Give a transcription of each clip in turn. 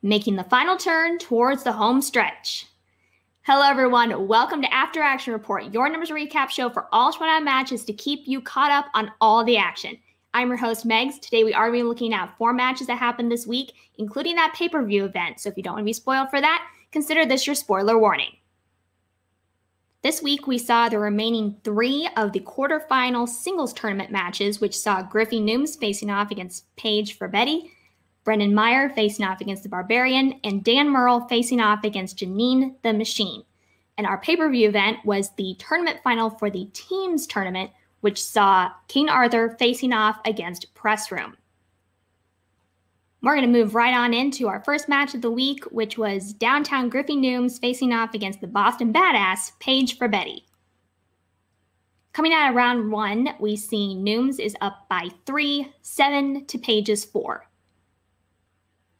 making the final turn towards the home stretch. Hello everyone, welcome to After Action Report, your numbers recap show for all Showdown matches to keep you caught up on all the action. I'm your host, Megs. Today we are going to be looking at 4 matches that happened this week, including that pay-per-view event. So if you don't want to be spoiled for that, consider this your spoiler warning. This week we saw the remaining 3 of the quarterfinal singles tournament matches, which saw Griffin Noobs facing off against Paige for Betty, Brendan Meyer facing off against the Barbarian, and Dan Merl facing off against Janine the Machine. And our pay-per-view event was the tournament final for the teams tournament, which saw Kingarthur facing off against Press Room. We're going to move right on into our first match of the week, which was Downtown Griffin Noobs facing off against the Boston Badass, Paige for Betty. Coming out of round 1, we see Noobs is up by 3-7 to Paige's 4.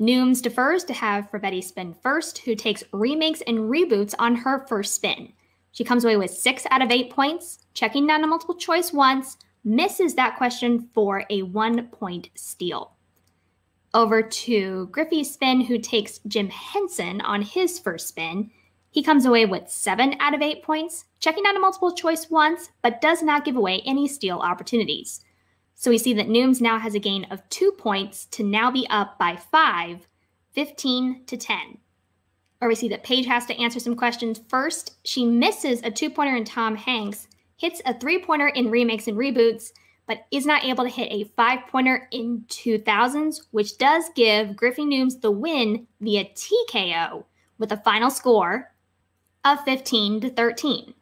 Noobs defers to have for Betty spin first, who takes remakes and reboots on her first spin. She comes away with 6 out of 8 points, checking down a multiple choice once, misses that question for a 1-point steal. Over to Griffey's spin, who takes Jim Henson on his first spin. He comes away with 7 out of 8 points, checking down a multiple choice once, but does not give away any steal opportunities. So we see that Noobs now has a gain of 2 points to now be up by 5, 15 to 10. Or we see that Paige has to answer some questions first. She misses a 2-pointer in Tom Hanks, hits a 3-pointer in remakes and reboots, but is not able to hit a 5-pointer in 2000s, which does give Griffin Noobs the win via TKO with a final score of 15 to 13.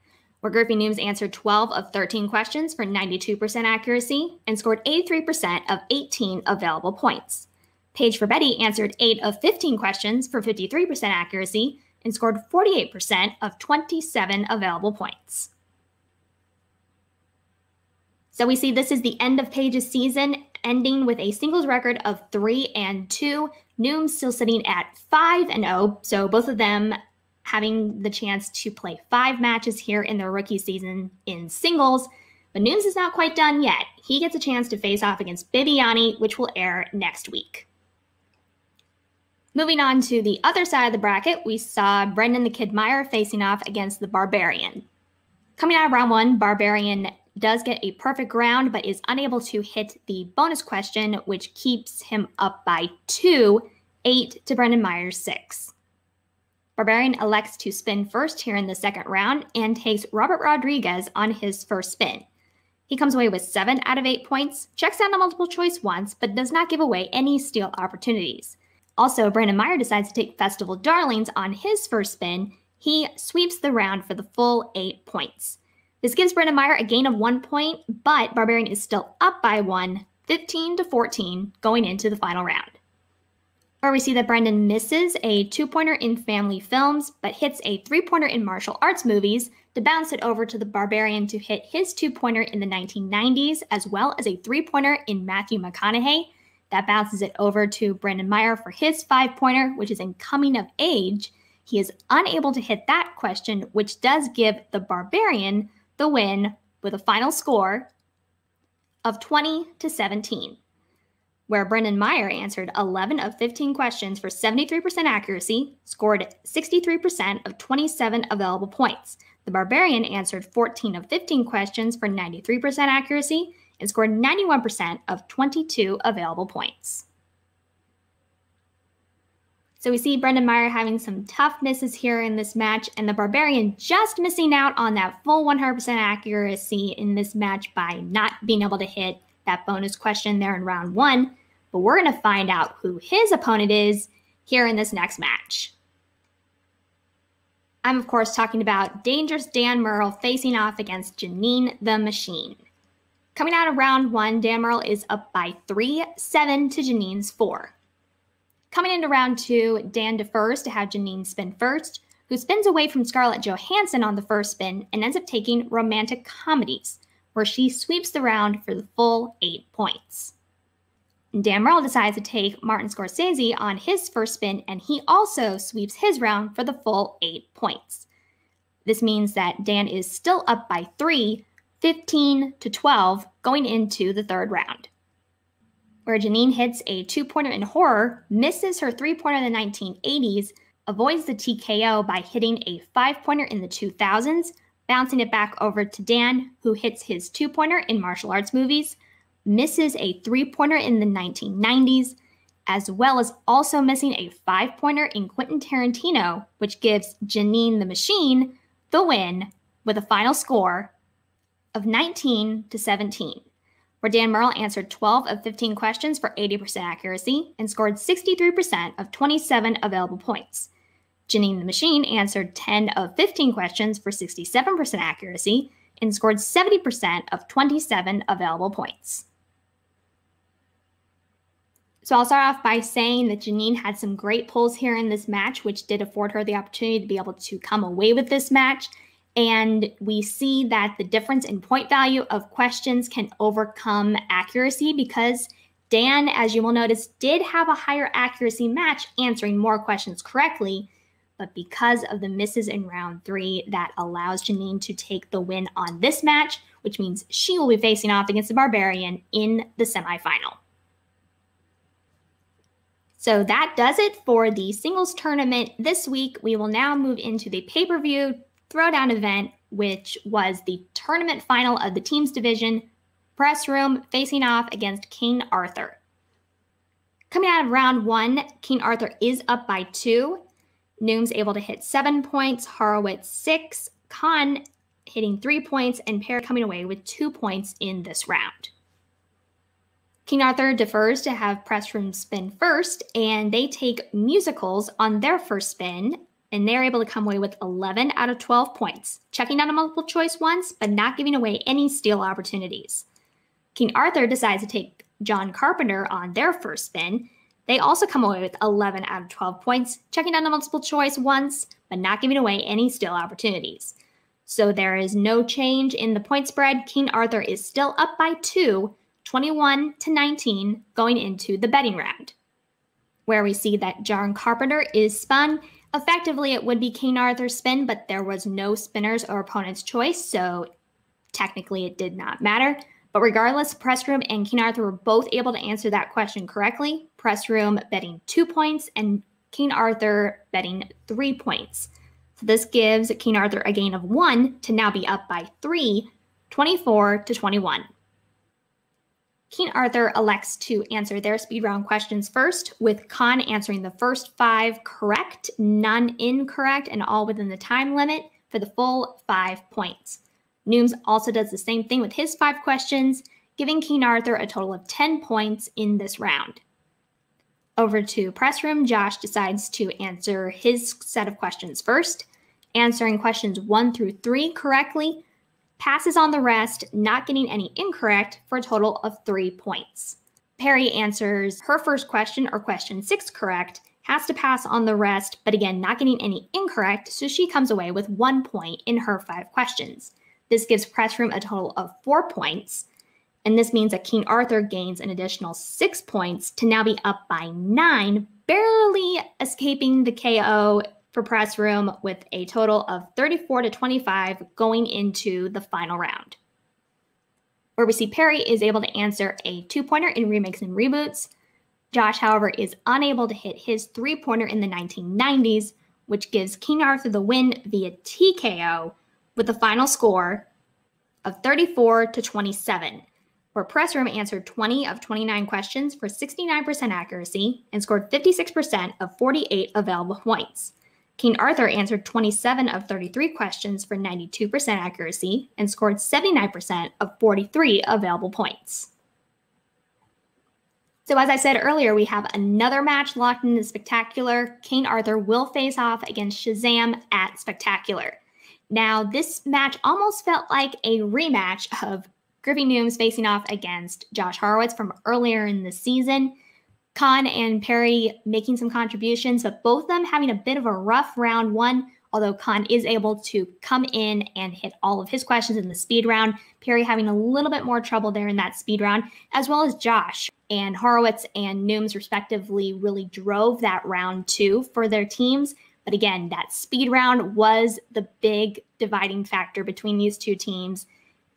Where Griffin Noobs answered 12 of 13 questions for 92% accuracy and scored 83% of 18 available points. Paige for Betty answered 8 of 15 questions for 53% accuracy and scored 48% of 27 available points. So we see this is the end of Paige's season, ending with a singles record of 3-2. Noobs still sitting at 5-0, so both of them having the chance to play 5 matches here in their rookie season in singles. But Noobs is not quite done yet. He gets a chance to face off against Bibiani, which will air next week. Moving on to the other side of the bracket, we saw Brendan the Kid Meyer facing off against the Barbarian. Coming out of round 1, Barbarian does get a perfect round, but is unable to hit the bonus question, which keeps him up by 2, 8 to Brendan Meyer's 6. Barbarian elects to spin first here in the second round and takes Robert Rodriguez on his first spin. He comes away with 7 out of 8 points, checks down a multiple choice once, but does not give away any steal opportunities. Also, Brendan Meyer decides to take Festival Darlings on his first spin. He sweeps the round for the full 8 points. This gives Brendan Meyer a gain of 1 point, but Barbarian is still up by 1, 15 to 14, going into the final round. Where we see that Brendan misses a 2-pointer in family films, but hits a 3-pointer in martial arts movies to bounce it over to the Barbarian to hit his 2-pointer in the 1990s, as well as a 3-pointer in Matthew McConaughey. That bounces it over to Brendan Meyer for his 5-pointer, which is in Coming of Age. He is unable to hit that question, which does give the Barbarian the win with a final score of 20 to 17. Where Brendan Meyer answered 11 of 15 questions for 73% accuracy, scored 63% of 27 available points. The Barbarian answered 14 of 15 questions for 93% accuracy and scored 91% of 22 available points. So we see Brendan Meyer having some tough misses here in this match, and the Barbarian just missing out on that full 100% accuracy in this match by not being able to hit that bonus question there in round 1, but we're going to find out who his opponent is here in this next match. I'm, of course, talking about Dangerous Dan Merl facing off against Janine the Machine. Coming out of round 1, Dan Merl is up by 3-7 to Janine's 4. Coming into round 2, Dan defers to have Janine spin first, who spins away from Scarlett Johansson on the first spin and ends up taking Romantic Comedies, where she sweeps the round for the full 8 points. Dan Merl decides to take Martin Scorsese on his first spin, and he also sweeps his round for the full 8 points. This means that Dan is still up by 3, 15 to 12, going into the third round. where Janine hits a 2-pointer in horror, misses her 3-pointer in the 1980s, avoids the TKO by hitting a 5-pointer in the 2000s, bouncing it back over to Dan, who hits his 2-pointer in martial arts movies, misses a 3-pointer in the 1990s, as well as also missing a 5-pointer in Quentin Tarantino, which gives Janine the Machine the win with a final score of 19-17, where Dan Merl answered 12 of 15 questions for 80% accuracy and scored 63% of 27 available points. Janine the Machine answered 10 of 15 questions for 67% accuracy and scored 70% of 27 available points. So I'll start off by saying that Janine had some great pulls here in this match, which did afford her the opportunity to be able to come away with this match. And we see that the difference in point value of questions can overcome accuracy because Dan, as you will notice, did have a higher accuracy match, answering more questions correctly. But because of the misses in round 3, that allows Janine to take the win on this match, which means she will be facing off against the Barbarian in the semifinal. So that does it for the singles tournament this week. We will now move into the pay-per-view throwdown event, which was the tournament final of the teams division, Press Room facing off against Kingarthur. Coming out of round 1, Kingarthur is up by 2. Noobs able to hit 7 points, Horowitz 6, Khan hitting 3 points, and Perry coming away with 2 points in this round. Kingarthur defers to have Press Room spin first, and they take musicals on their first spin, and they're able to come away with 11 out of 12 points, checking out a multiple choice once, but not giving away any steal opportunities. Kingarthur decides to take John Carpenter on their first spin. They also come away with 11 out of 12 points, checking out a multiple choice once, but not giving away any steal opportunities. So there is no change in the point spread. Kingarthur is still up by 2, 21-19, going into the betting round, where we see that John Carpenter is spun. Effectively, it would be Kingarthur's spin, but there was no spinner's or opponent's choice, so technically it did not matter. But regardless, Press Room and Kingarthur were both able to answer that question correctly. Press Room betting 2 points and Kingarthur betting 3 points. So this gives Kingarthur a gain of 1 to now be up by 3, 24-21. Kingarthur elects to answer their speed round questions first, with Khan answering the first 5 correct, none incorrect, and all within the time limit for the full 5 points. Noobs also does the same thing with his 5 questions, giving Kingarthur a total of 10 points in this round. Over to Press Room, Josh decides to answer his set of questions first, answering questions 1 through 3 correctly, passes on the rest, not getting any incorrect, for a total of 3 points. Perry answers her first question, or question 6, correct, has to pass on the rest, but again, not getting any incorrect, so she comes away with 1 point in her 5 questions. This gives Press Room a total of 4 points, and this means that Kingarthur gains an additional 6 points to now be up by 9, barely escaping the KO for Press Room, with a total of 34-25 going into the final round, where we see Perry is able to answer a 2-pointer in remakes and reboots. Josh, however, is unable to hit his 3-pointer in the 1990s, which gives Kingarthur the win via TKO with a final score of 34-27, where Press Room answered 20 of 29 questions for 69% accuracy and scored 56% of 48 available points. Kingarthur answered 27 of 33 questions for 92% accuracy and scored 79% of 43 available points. So as I said earlier, we have another match locked in the Spectacular. Kingarthur will face off against Shazam at Spectacular. Now, this match almost felt like a rematch of Griffin Noobs facing off against Josh Horowitz from earlier in the season. Khan and Perry making some contributions, but both of them having a bit of a rough round 1, although Khan is able to come in and hit all of his questions in the speed round. Perry having a little bit more trouble there in that speed round, as well as Josh. And Horowitz and Noobs respectively really drove that round 2 for their teams. But again, that speed round was the big dividing factor between these two teams.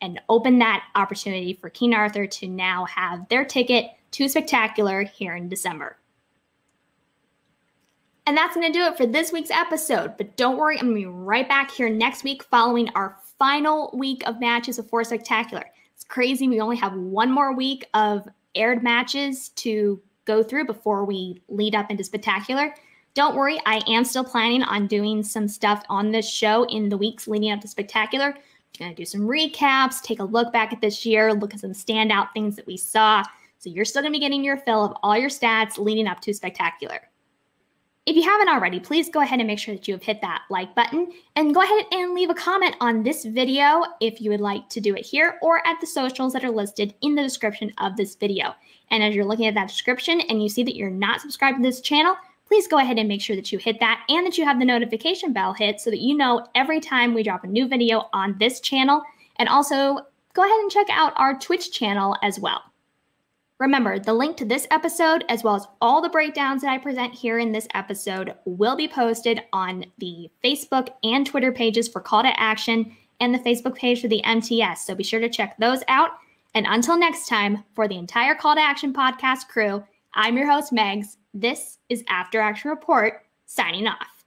and open that opportunity for Kingarthur to now have their ticket to Spectacular here in December. And that's going to do it for this week's episode. But don't worry, I'm going to be right back here next week following our final week of matches before Spectacular. It's crazy. We only have one more week of aired matches to go through before we lead up into Spectacular. Don't worry, I am still planning on doing some stuff on this show in the weeks leading up to Spectacular. I'm going to do some recaps, take a look back at this year, look at some standout things that we saw. So you're still going to be getting your fill of all your stats leading up to Spectacular. If you haven't already, please go ahead and make sure that you have hit that like button and go ahead and leave a comment on this video if you would like to do it here or at the socials that are listed in the description of this video. And as you're looking at that description and you see that you're not subscribed to this channel, please go ahead and make sure that you hit that and that you have the notification bell hit so that you know every time we drop a new video on this channel. And also go ahead and check out our Twitch channel as well. Remember, the link to this episode, as well as all the breakdowns that I present here in this episode, will be posted on the Facebook and Twitter pages for Call to Action and the Facebook page for the MTS. So be sure to check those out. And until next time, for the entire Call to Action podcast crew, I'm your host, Megs. This is After Action Report, signing off.